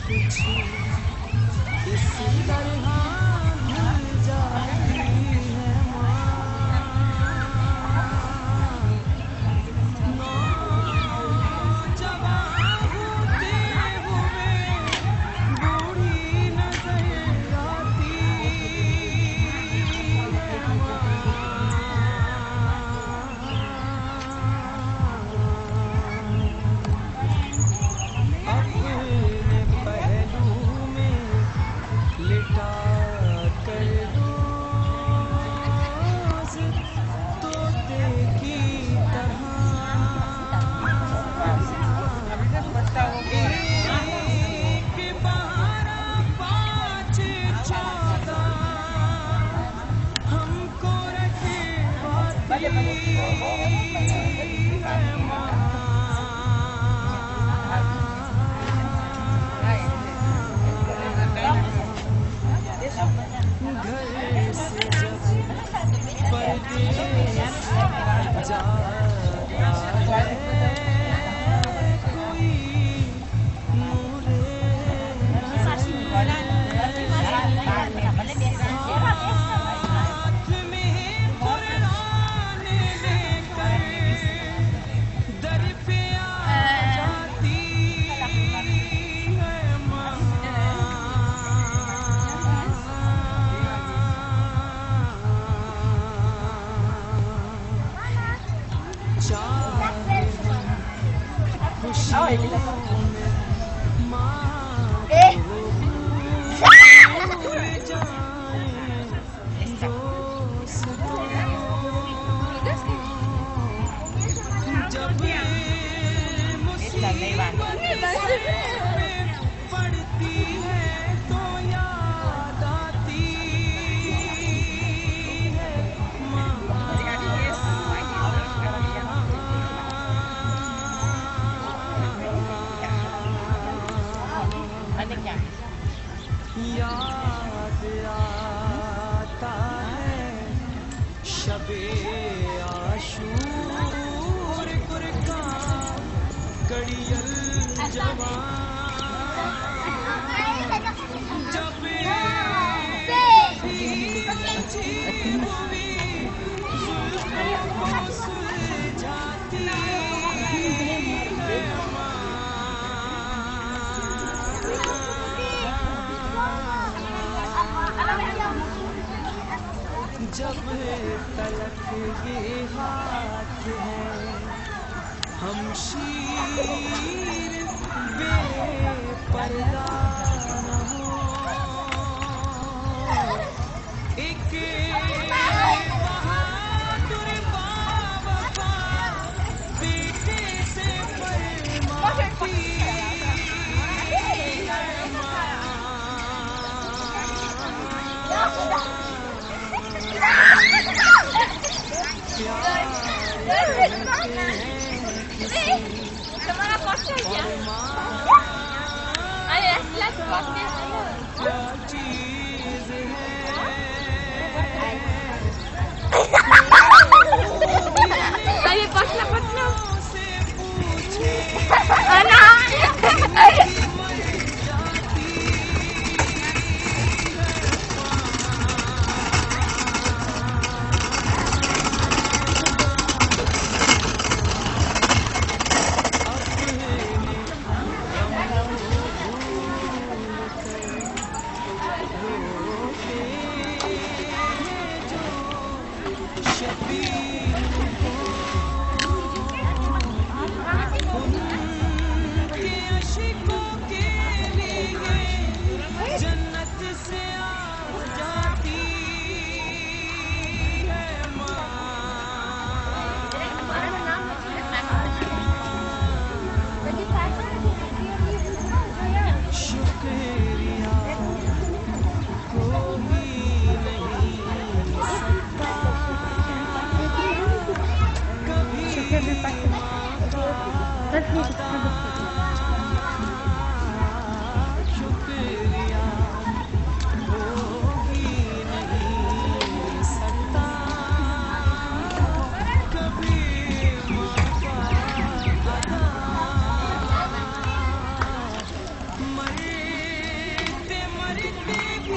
कुछ इस तरह भूल जाती है नौजवान होते हुए बूढ़ी नजर आती अपने पहलू में लिटा कर रोज तोते की तरह एक बारह पाँच चौदह हमको रखवाती है माँ घर से जब परदेस जाता है कोई नूरे हाथ में कुरान लेकर दर पे आ जाती है माँ चाहे खुशियों में माँ को भूल जाएं दोस्तों जब मुसीबत में पड़ती है तो याद आती है माँ याद आता है शबे आशूर गुरका कड़ियल जवान जब कभी हुई जुल्फों को सुलझाती है माँ जब तलक ये हाथ है हम शीर बेपर्दा न हो एक बहादुर बावफा बेटे से फरमाती है माँ Semana pasal ya. Ayo, last pasal ayo. Ayo pasal. Anak. शुक्रिया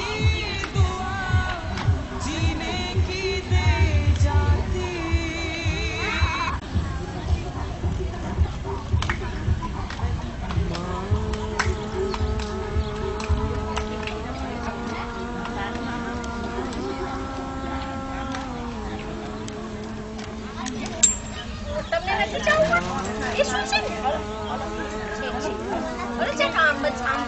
थी दुआ जीने की दे जाती તમને નથી જવું એ શું છે ઓલે છે કામ બસ આમ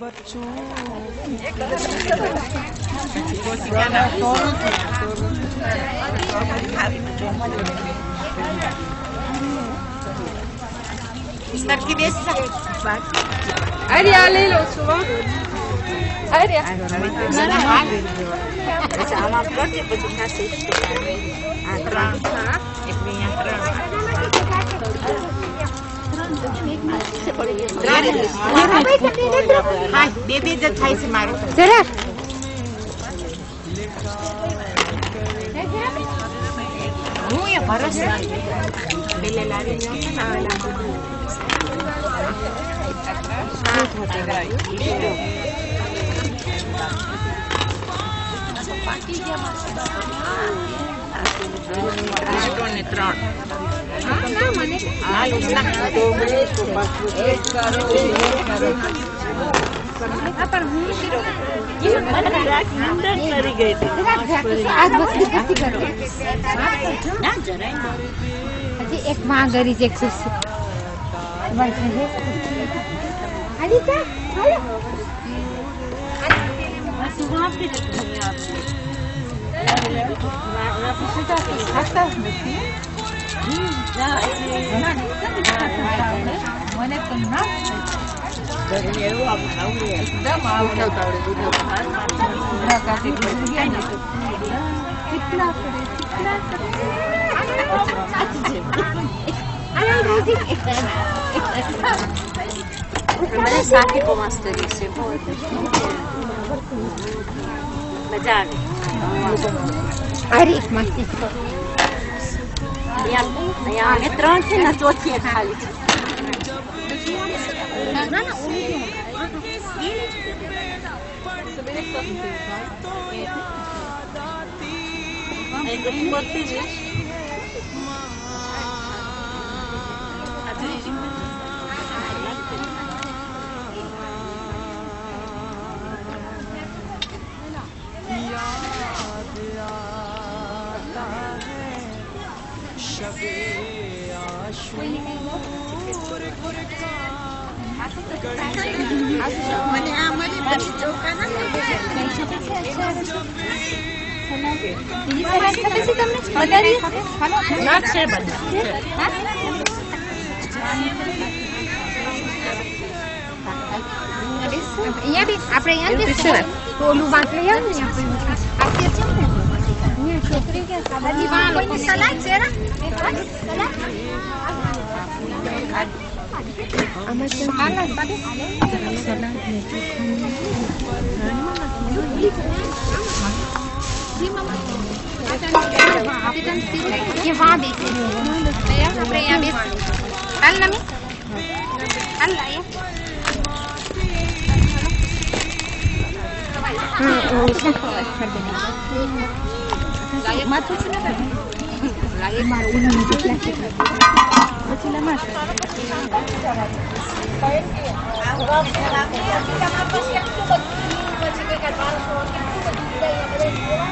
बच्चों સરખી બેસતા અરે આ લઈ લો છું અરે આમાં પ્લોટી પછી ખાસી આ ત્રણ એક અહીંયા ત્રણ હા બે જ થાય છે મારું જરા હું એ ભરસ પેલે લાવી એક માં ગરી છે મને સાથી બહુ મસ્ત કરી છે મજા આવે અરે મસ્તી અહીંયા અમે ત્રણ છે ને ચોથી એક ખાલી છે મને આ મારી બધી ચોખા ના અહીંયા બી આપણે અહીંયા ટોલું બાંધ લઈ આવ્યું ને આપણે છોકરી કે સલાડ છે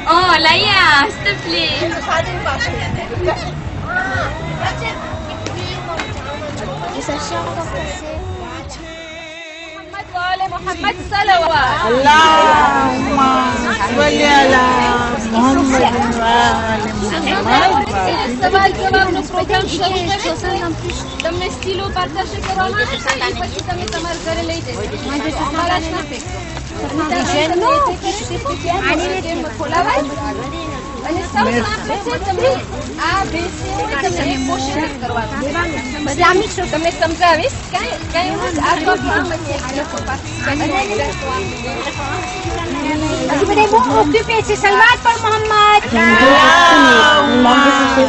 Oh, Laia, stop please. Isa siya kapag محمد صلوات. Allahumma salli ala Muhammadin wa ali Muhammad. સવાલ જવાબનો પ્રોગ્રામ શરૂ કરે છે. તમને સ્ટીલો પાર્ટાશે કરવામાં આવે છે એ પછી તમે તમારા ઘરે લઈ જશો. અમારા જ નથી. ખોલાવાય અને સૌ આપણે છે તમે આ બેસી હોય તમને કોશિશ કરવાનું. ઇસ્લામિક શો તમને સમજાવીશ. કઈ આ પ્રોગ્રામ છે લોકો અજી બધા બહુ ઓક્યુપે છે. સલવાત પર Mohammad. Allahumma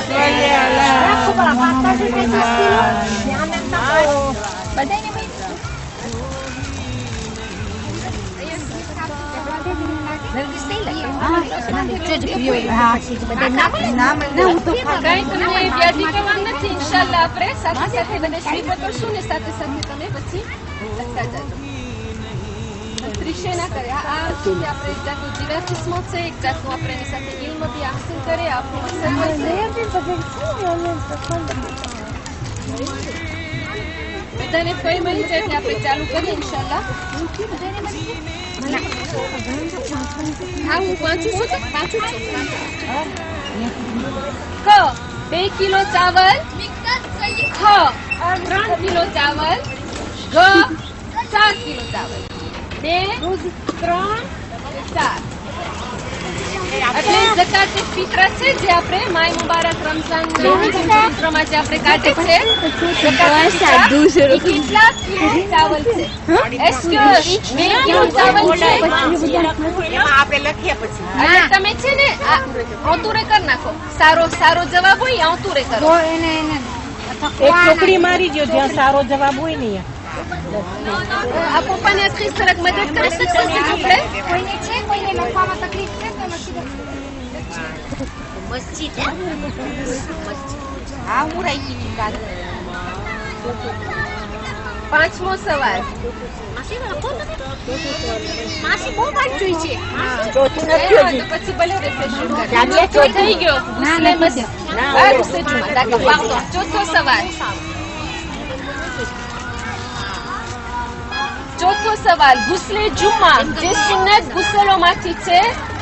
salli ala Muhammadin wa બધાને કઈ તમને વ્યાજી કરવાનું નથી. ઇન્શાલ્લાહ આપણે સાથે સાથે બધા સ્વીપર કરશું ને સાથે સાથે તમે પછી લખતા જજો. ત્રિશે ના કરે. આ શું આપણે એક જાતનું જીવાસિસ્મો છે, એક જાતનું આપણે એની સાથે ઇલ્મ બી હાસિલ કરે. આપણું મકસદ હોય છે બધાને ફઈ મળી જાય એટલે આપણે ચાલુ કરીએ ઇન્શાલ્લાહ. હા હું પાંચું છું. ક 2 કિલો ચાવલ. ખ 3 કિલો ચાવલ. ગ 4 કિલો ચાવલ. 2 3 4 એટલે ઝકાત ફિત્ર છે જે આપણે માય મુબારક રમઝાન ફિત્રમાં જે આપણે કાઢે છે. કેટલા કિલો ચાવલ છે? એક્સક્યુઝ 2 કિલો ચાવલ છે. આપણે લખીએ પછી અને તમે છે ને આંતુરે કરી નાખો. સારો જવાબ હોય આંતુરે કરો. એક ચોકડી મારી દો જ્યાં સારો જવાબ હોય ને. આ પપ્પાને આખી સરક મદદ કરી શકશો આપણે? કોઈને છે કોઈને લખવામાં તકલીફ છે તો નથી. મસ્જિદ હા હું રહી ગઈ કાલે. પાંચમો સવાલ. માસી બહુ વાત જોઈ છે. ચોથું તો પછી ભલે refreshment કરે. થઈ ગયો. ચોથો સવાલ. ચોથો સવાલ. ગુસ્લે જુમ્મા જે સુન્નત ગુસલોમાંથી છે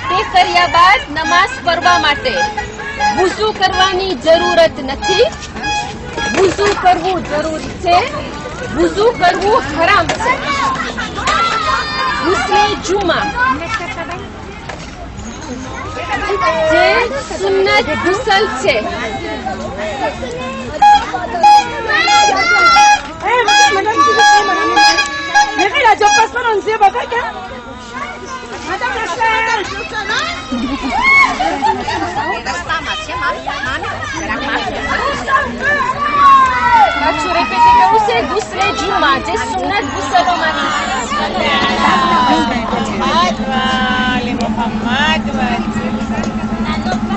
તે કર્યા બાદ નમાઝ પઢવા માટે વુઝુ કરવાની જરૂરત નથી. વુઝુ કરવું જરૂરી છે. વુઝુ કરવું હરામ છે. ગુસ્લે જુમ્મા જે સુન્નત ગુસલ છે. પાછું repeat કરવું છે. ગુસ્લે જુમ્મા જે સુન્નત ગુસલોમાંથી.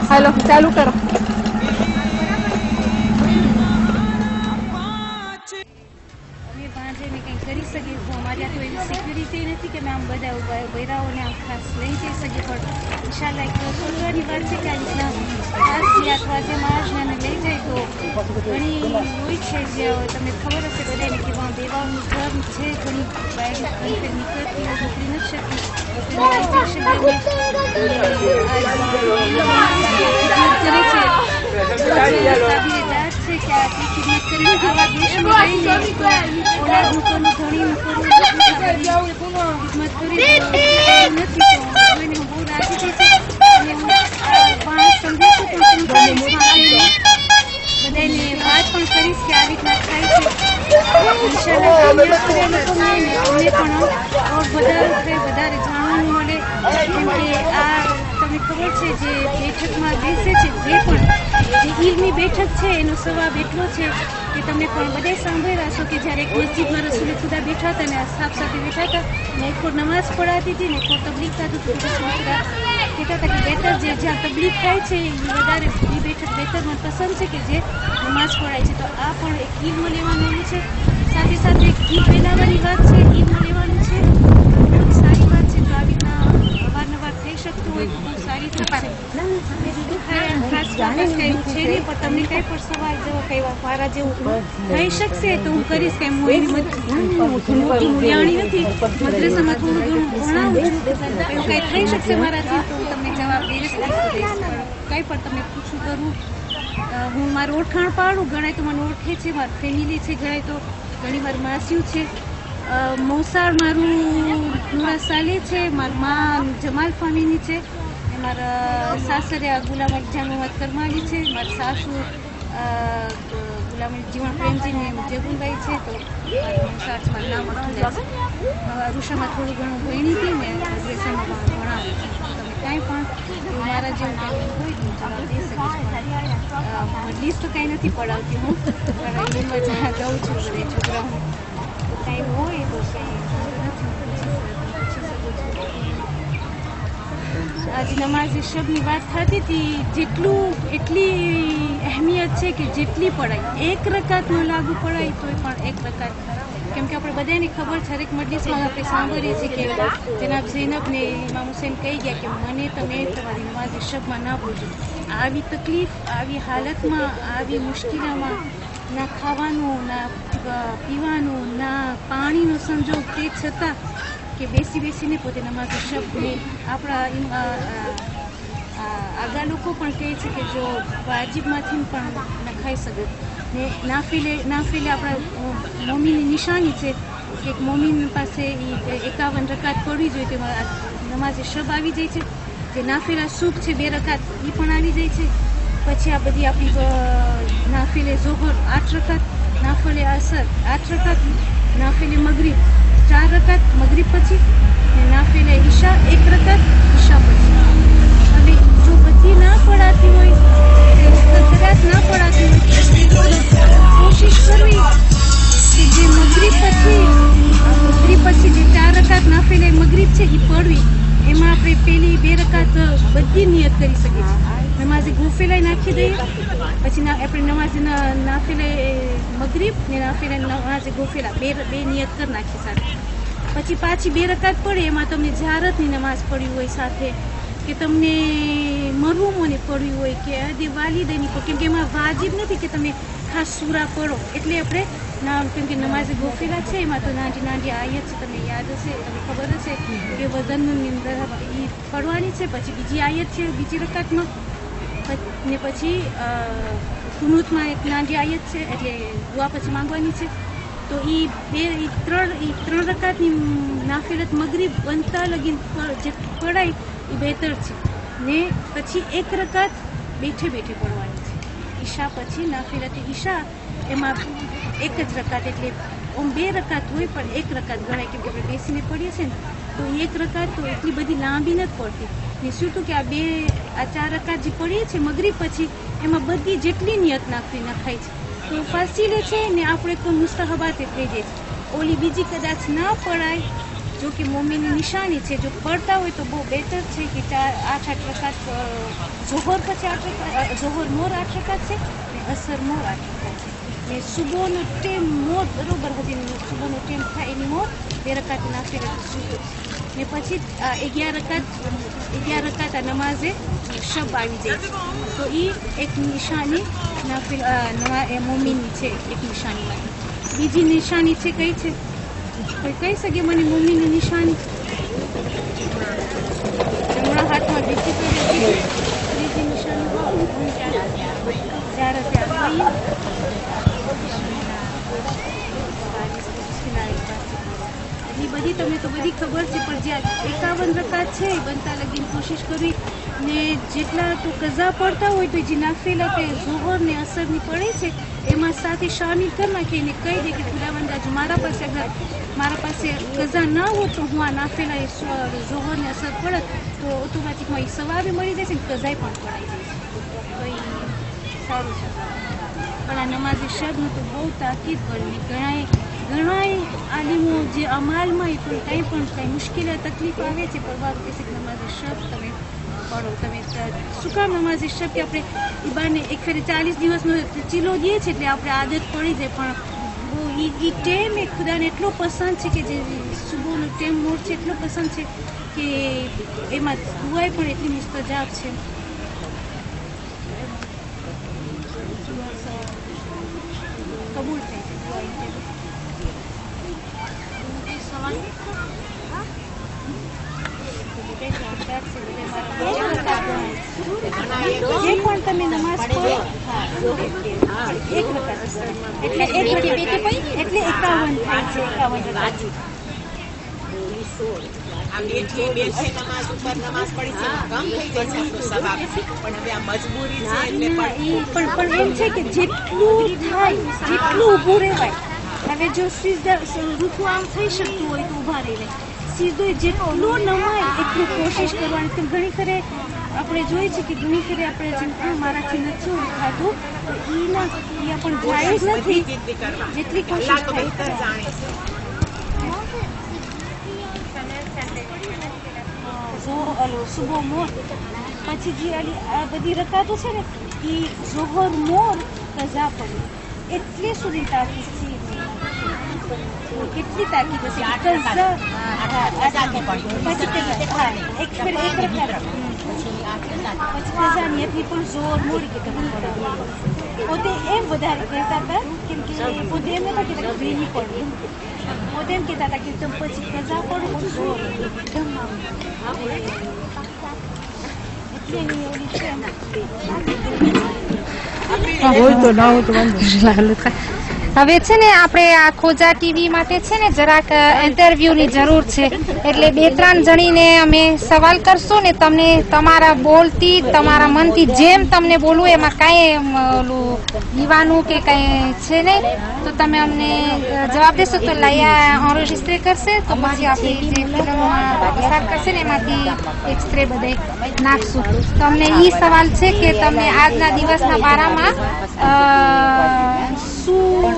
હાલો ચાલુ કરો. કંઈ કરી શકીએ તો અમારે તો એવી સિક્યુરિટી નથી કે આમ બધા બૈરાઓને આમ ખાસ લઈ જઈ શકીએ. પણ ઇન્શાલ્લાહ એક સોચવાની વાત છે કે આ રીતના ખાસ જે અથવા જે માણસને લઈ જાય તો ઘણી હોય છે જે તમને ખબર હશે બધાને કે બેવાઓનું ઘર છે. ઘણી બહાર નીકળતી હોય નીકળી નથી શકતી કરે છે. કાબિલેદાર છે કે આટલી ખિદમત કરીને આવા દેશમાં રહીને ઓલા લોકોનું ઘણી ખિદમત કરી નથી. કોઈને હું બહુ રાજી થઈ છે અને હું આ વાત સમજીશું તો બધાને વાત પણ કરીશ કે આ રીતના થાય છે. ઇન્શાલ્લાહ અમને પણ વધારે જાણવાનું મળે. કેમ કે આ તમને ખબર છે જે બેઠકમાં બેસે છે જે ઈદની બેઠક છે એનો સવાબ એટલો છે કે તમે પણ બધે સાંભળ્યા હશો કે જ્યારે એક મસ્જિદમાં રસૂલ ખુદા બેઠા હતા અને અસહાબ સાથે બેઠા હતા અને એક કોર નમાઝ પઢાતી હતી ને એક કોર તબલીગ થતું હતું. રસૂલ ખુદા કહેતા હતા કે બેટર જે જ્યાં તબલીગ થાય છે એ વધારે એ બેઠક બેટર મને પસંદ છે કે જે નમાઝ પઢાય છે. તો આ પણ એક ઈલ્મ લેવાનું છે. સાથે સાથે ગીત બનાવવાની વાત છે. ઈલ્મ લેવાનું છે. બહુ સારી વાત છે. તો આવી રીતના અવારનવાર થઈ શકતું હોય તો બહુ સારી વાત છે. ખાસ કંઈ છે નહીં પણ તમને કંઈ પણ સવાલ જેવો કંઈ વાર મારા જેવું થઈ શકશે તો હું કરીશ, કે હું એની મોટી મૂલ્યાણી નથી, મદ્રેસામાં થોડું ઘણું ભણાવું છું, એવું કંઈ થઈ શકશે મારાથી તો હું તમને જવાબ દઈશ. કંઈ પણ તમને પૂછું કરું, હું મારું ઓળખાણ પાડું. ઘણા તો મને ઓળખે છે, મારી ફેમિલી છે, ઘણા તો ઘણી વાર માસ્યું છે. મોસાળ મારું નુરા સાલે છે, મારી મા જમાલ ફામીની છે, મારા સાસરિયા ગુલામ જાનુમત કરમાલી છે, મારા સાસુ ગુલામ જીવન પ્રેમજીને જગુલભાઈ છે. તો મારું નામ રૂષામાં થોડું ઘણું ભણી હતી ને મદ્રેસામાં ભણાવું છું. તમે કાંઈ પણ મારા જેવું કંઈ હોય તો જવાબ દઈ શકીશ. મજલીસ તો કાંઈ નથી પડાવતી હું, એમાં જાઉં છું બધે છોકરાઓ ટાઈમ હોય તો કંઈ આજે નમાઝ શબની વાત થતી હતી, એટલી અહેમિયત છે કે જેટલી પડાય એક રકાત ન લાગુ પડાય તોય પણ એક રકાત, કેમ કે આપણે બધાને ખબર છે, હરેક મજલિસમાં આપણે સાંભળીએ છીએ કે જનાબ ઝૈનબને ઇમામ હુસૈન કહી ગયા કે મને તમે તમારી નમાઝ શબમાં ના ભૂલજો. આવી તકલીફ, આવી હાલતમાં, આવી મુશ્કેલીમાં ના ખાવાનું, ના પીવાનું, ના પાણીનો સંજોગ, તે છતાં કે બેસીને પોતે નમાઝ શબને આપણા આગા લોકો પણ કહે છે કે જો વાજિબમાંથી પણ ન ખાઈ શકે ને નાફિલે આપણા મોમીની નિશાની છે કે એક મોમીન પાસે 51 રકાત પડવી જોઈએ, તેમાં નમાઝ શબ આવી જાય છે. જે નાફિલા સુખ છે 2 રકાત એ પણ આવી જાય છે. પછી આ બધી આપણી નાફિલે ઝોહર 8 રકાત, નાફિલે અસર 8 રકાત, નાફિલે મગરીબ 4 રકાત મગરીબ પછી, ને નાફિલે ઈશા 1 રકાત ઈશા પછી. હવે જો બધી ના પડાતી હોય, કદાચ ના પડાતી હોય, કોશિશ કરવી કે જે મગરીબ પછી જે 4 રકાત નાફિલે મગરીબ છે એ પડવી, એમાં આપણે પેલી 2 રકાત બધી નિયત કરી શકીએ છીએ. નમાઝે ગોફેલાઈ નાખી દઈએ, પછી આપણે નમાઝે નાફિલે મગરીબ ને નાફિલે નમાઝે ગોફેલા બે નિયત કરી નાખીએ સાથે. પછી પાછી 2 રકાત પડે, એમાં તમને જારતની નમાઝ પડી હોય સાથે, કે તમને મરહુમોને પડવી હોય કે અદે વાલિદની, કેમ કે એમાં વાજિબ નથી કે તમે ખાસ સૂરા પડો. એટલે આપણે કેમ કે નમાઝે ગોફેલા છે એમાં તો નાની આયત છે, તમને યાદ હશે, તમને ખબર હશે કે વદનની અંદર એ પડવાની છે. પછી બીજી આયત છે બીજી રકાતમાં, ને પછી કુનૂતમાં એક નાની આયત છે, એટલે દુઆ પછી માંગવાની છે. તો એ 3 રકાતની નાફિલત મગરીબ બનતા લગીન જે પડાય એ બહેતર છે. ને પછી 1 રકાત બેઠે પડવાની છે. ઈશા પછી નાફિલત ઈશા, એમાં 1 જ રકાત, એટલે આમ 2 રકાત હોય પણ 1 રકાત ગણાય, કેમ કે આપણે બેસીને પડીએ છીએ ને તો 1 રકાત તો એટલી બધી લાંબી નથી પડતી. ને શું કે આ 4 રકાત જે પડીએ છીએ મગરીબ પછી, એમાં બધી જેટલી નિયત નખાય છે તો ફાસીલે છે ને આપણે કોઈ મુસ્તહબાત થઈ જાય છે. ઓલી બીજી કદાચ ના પડાય, જો કે મોમીની નિશાની છે, જો પડતા હોય તો બહુ બહેતર છે કે 8 રકાત ઝોહર પછી 8 રકાત, ઝોહર મોર 8 રકાત છે ને અસર મોર 8 રકાત છે. ને સુબહનો ટેમ મોર બરોબર હતી, સુબહનો ટેમ થાય એની મોર 2 રકાત નાખી સુબહ, ને પછી 11 રકાત આ નમાઝે શબ આવી જાય છે. તો એ એક નિશાની નાફિલ મોમીની છે, એક નિશાનીમાંથી. બીજી નિશાની છે કઈ છે, કોઈ કહી શકે મને મોમીની નિશાની? જમણા હાથમાં બીજી ત્રીજી નિશાની જ્યારે ત્યાં એટલી બધી તમને તો બધી ખબર છે, પણ જ્યાં 51 રકાત છે એ બનતા લગીને કોશિશ કરવી. ને જેટલા તો કઝા પડતા હોય તો જે નાફિલા તે ઝોહર ને અસરની પડે છે એમાં સાથે શામિલ કરી નાખીએ ને કહી દે કે ખુદાવંદ આજે મારા પાસે કઝા ના હોય તો હું આ નાફિલા ઝોહર ને અસર પડત તો ઓટોમેટિકમાં એ સવારે મળી જાય છે ને કઝાય પણ પડાઈ જાય છે. તો એ સારું છે. પણ આ નમાઝે શબનું તો બહુ તાકીદ કરવી. ઘણાય આલિમો જે અમાલમાં કંઈ મુશ્કેલી તકલીફ આવે છે, પરવાર કહેશે કે નમાઝે શબ તમે પડો. તમે શું કામ નમાઝે શબ કે આપણે ઈબાને એક ફેરે 40 દિવસનો ચીલો દઈએ છીએ એટલે આપણે આદત પડી જાય, પણ એ ટેમ એ ખુદાને એટલો પસંદ છે કે જે સુબહનો ટેમ મોડ છે એટલો પસંદ છે કે એમાં દુઆએ પણ એટલી મુસ્તજાબ છે. કબૂલ થઈ જે પણ તમે નમાઝ પઢો એક વખત એટલે 51 થાય છે 51 આ બેઠી નમાઝ ઉપર નમાઝ પડી છે કમ થઈ જાય છે આપણો સવાબ પણ હવે આ મજબૂરી છે એટલે પણ એમ છે કે જેટલું થાય જેટલું ઊભું રહેવાય. હવે જો રૂકુ આમ થઈ શકતું હોય તો ઊભા રહી રહે, સીધું જેટલું નમાય એટલું કોશિશ કરવાની. તો ઘણી ખરે આપણે જોઈએ છે કે ઘણી ખરે આપણે જેમ મારાથી નથી ઉઠાતું તો એ પણ જાય જ નથી જેટલી કોશિશ થાય. સુબહ મોર પછી જે આ બધી રકાતો છે ને એ ઝોહર મોર કઝા પડી એટલે સુધી તાકીદ છે. કેટલી તાકીદ હશે પછી પણ જોર મોડી કે પોતે એમ વધારે કહેતા હતા કેમ કે પોતે એમ નતા કહેતા કે ભીની પડવું, પોતે એમ કહેતા હતા કે તમે પછી કઝા પડો જોર હવે છે ને આપણે આ ખોજા ટીવી માટે છે ને જરાક ઇન્ટરવ્યુની જરૂર છે, એટલે 2-3 જણીને અમે સવાલ કરશું ને તમને તમારા બોલતી તમારા મનથી જેમ તમને બોલવું એમાં કાંઈ ઓલું દીવાનું કે કાંઈ છે નહીં તો તમે અમને જવાબ દેશો તો લાયા એન્રેજિસ્ટ્રે કરશે તો પછી આપણે જે ફિલ્મમાં પસાર કરશે ને એમાંથી એક્સરે બધે નાખશું. તો અમને એ સવાલ છે કે તમને આજના દિવસના બારામાં શું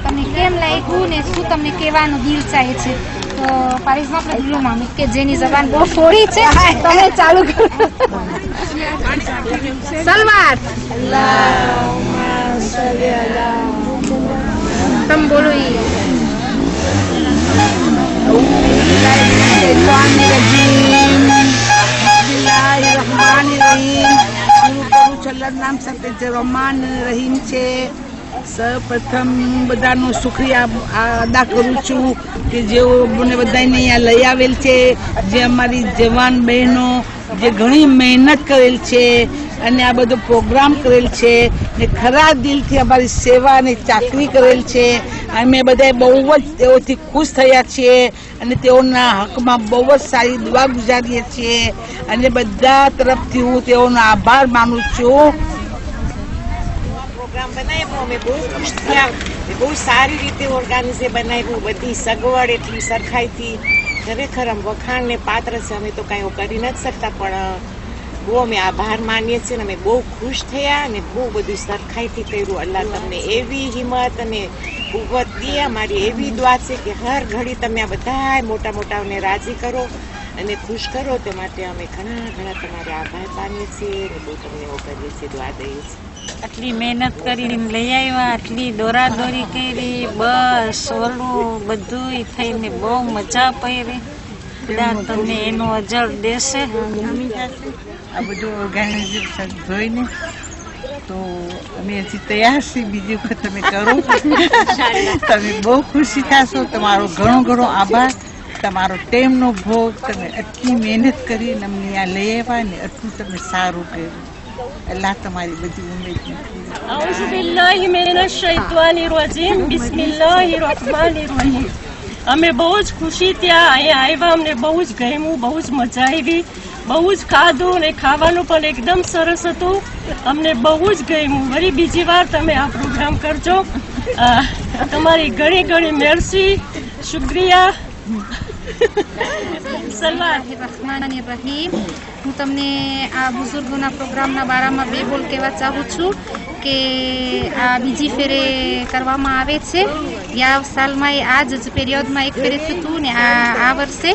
તમને કેમ લાગ્યું ને શું તમને કહેવાનું દિલ ચાહે છે. તો ફોર એક્ઝામ્પલ દિલોમાં કે જેની જબાન બહુ ફોડી છે તમે ચાલુ કરો. સલવાત તમે બોલો નામ સાથે રહમાન રહીમ છે. સૌપ્રથમ બધાનો શુક્રિયા અદા કરું છું કે જેઓ મને બધાને અહીંયા લઈ આવેલ છે, જે અમારી જવાન બહેનો જે ઘણી મહેનત કરેલ છે અને આ બધો પ્રોગ્રામ કરેલ છે ને ખરા દિલથી અમારી સેવા અને ચાકરી કરેલ છે. અમે બધા બહુ જ તેઓથી ખુશ થયા છીએ અને તેઓના હકમાં બહુ જ સારી દુઆ ગુજારીએ છીએ અને બધા તરફથી હું તેઓનો આભાર માનું છું. પ્રોગ્રામ બનાવ્યો અમે બહુ ખુશ થયા, બહુ સારી રીતે ઓર્ગાનિઝે બનાવ્યું, બધી સગવડ એટલી સરખાઈથી ખરેખર આમ વખાણને પાત્ર છે. અમે તો કાંઈ કરી નથી શકતા પણ બહુ અમે આભાર માનીએ છીએ અને અમે બહુ ખુશ થયા અને બહુ બધું સરખાઈથી કર્યું. અલ્લાહ તમને એવી હિંમત અને કુવત દે. અમારી એવી દુઆ છે કે હર ઘડી તમે આ બધા મોટા મોટાઓને રાજી કરો અને ખુશ કરો. તે માટે અમે ઘણા તમારે આભાર માનીએ છીએ અને બહુ તમને એવો કરીએ છીએ, દુઆ દઈએ છીએ. આટલી મહેનત કરીને લઈ આવ્યા, આટલી દોરાદોરી કરી, બસ ઓલું બધું થઈને બહુ મજા પડી. બધા તમને એનો અજર દેશે. આ બધું ઓર્ગેનાઇઝેશન જોઈને તો અમે હજી તૈયાર છીએ, બીજી વખત તમે કરો તમે બહુ ખુશી થશો. તમારો ઘણો આભાર. તમારો ટાઈમનો ભોગ, તમે આટલી મહેનત કરીને અમને અહીંયા લઈ આવ્યા ને આટલું તમે સારું કર્યું. અલ્લાહ તમારી બધી ઉમેદ નથી. أعوذ بالله من الشيطان الرجيم بسم الله الرحمن الرحيم. અમે બહુ જ ખુશી ત્યાં અહીંયા આવ્યા, અમને બહુ જ ગમ્યું, બહુ જ મજા આવી, બહુ જ ખાધું અને ખાવાનું પણ એકદમ સરસ હતું. અમને બહુ જ ગમ્યું. વળી બીજી વાર તમે આ પ્રોગ્રામ કરજો. તમારી ઘણી મેરસી, શુક્રિયા. રહમાનિર્રહીમ. હું તમને આ બુઝુર્ગોના પ્રોગ્રામના બારામાં 2 બોલ કહેવા ચાહું છું કે આ બીજી ફેરે કરવામાં આવે છે. યા સાલમાં આ જ પીરિયડમાં એક ફેરે થયું હતું ને આ વર્ષે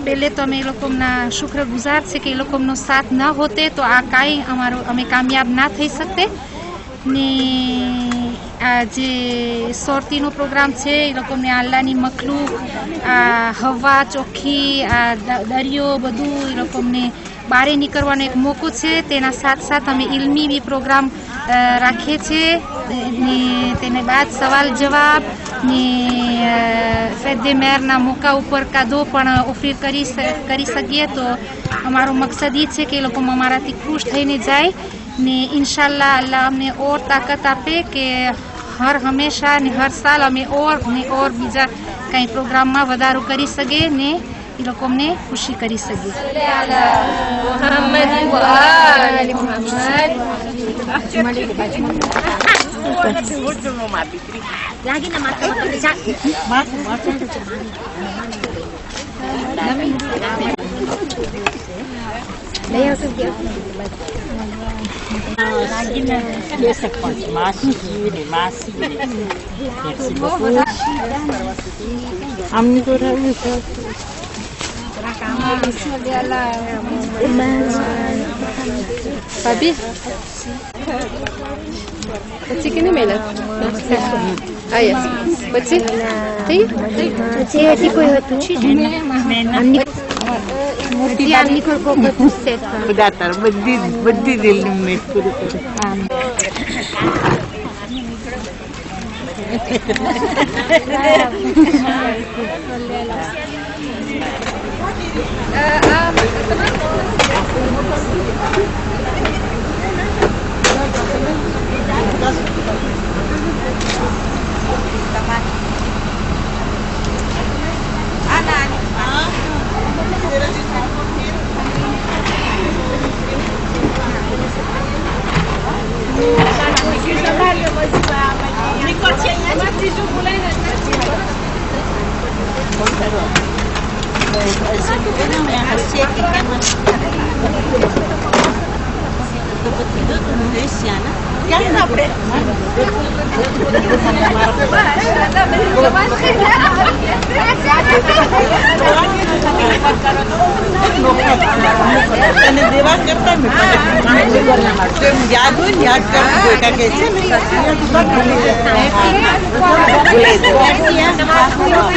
પહેલે તો અમે એ લોકોના શુક્રગુજાર છે કે એ લોકોનો સાથ ન હોતે તો આ કાંઈ અમે કામયાબ ના થઈ શકતે ને આ જે સોરતીનો પ્રોગ્રામ છે એ લોકોને આલ્લાની મખલુક, આ હવા ચોખ્ખી, આ દરિયો બધું એ લોકોને બહાર નીકળવાનો એક મોકો છે. તેના સાથ અમે ઇલ્મી બી પ્રોગ્રામ રાખીએ છીએ ને તેને બાદ સવાલ જવાબ ને ફેદે મેરના મોકા ઉપર કાદો પણ ઓફર કરી શકીએ તો અમારો મકસદ એ છે કે એ લોકો અમારાથી ખુશ થઈને જાય ને ઇન્શાલ્લાહ અલ્લાહ અમને ઓર તાકાત આપે કે હર હંમેશા ને હર સાલ અમે ઓર બીજા કંઈ પ્રોગ્રામમાં વધારો કરી શકીએ ને એ લોકો અમને ખુશી કરી શકીએ. Babi? પછી કે નહીં મેલા? આયા. પછી? થઈ? પછી હજી કોઈ હતું મોટી આમની કોઈ પૂછશે બધા તાર બધી દિલની ઉમેદ પૂરી કરી.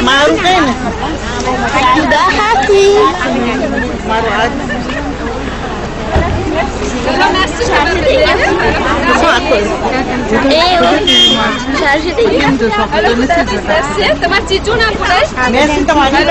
મારું કઈ ને જુદા હાથી મારો હાથ તમારે ચીચું ના પડે. તમારી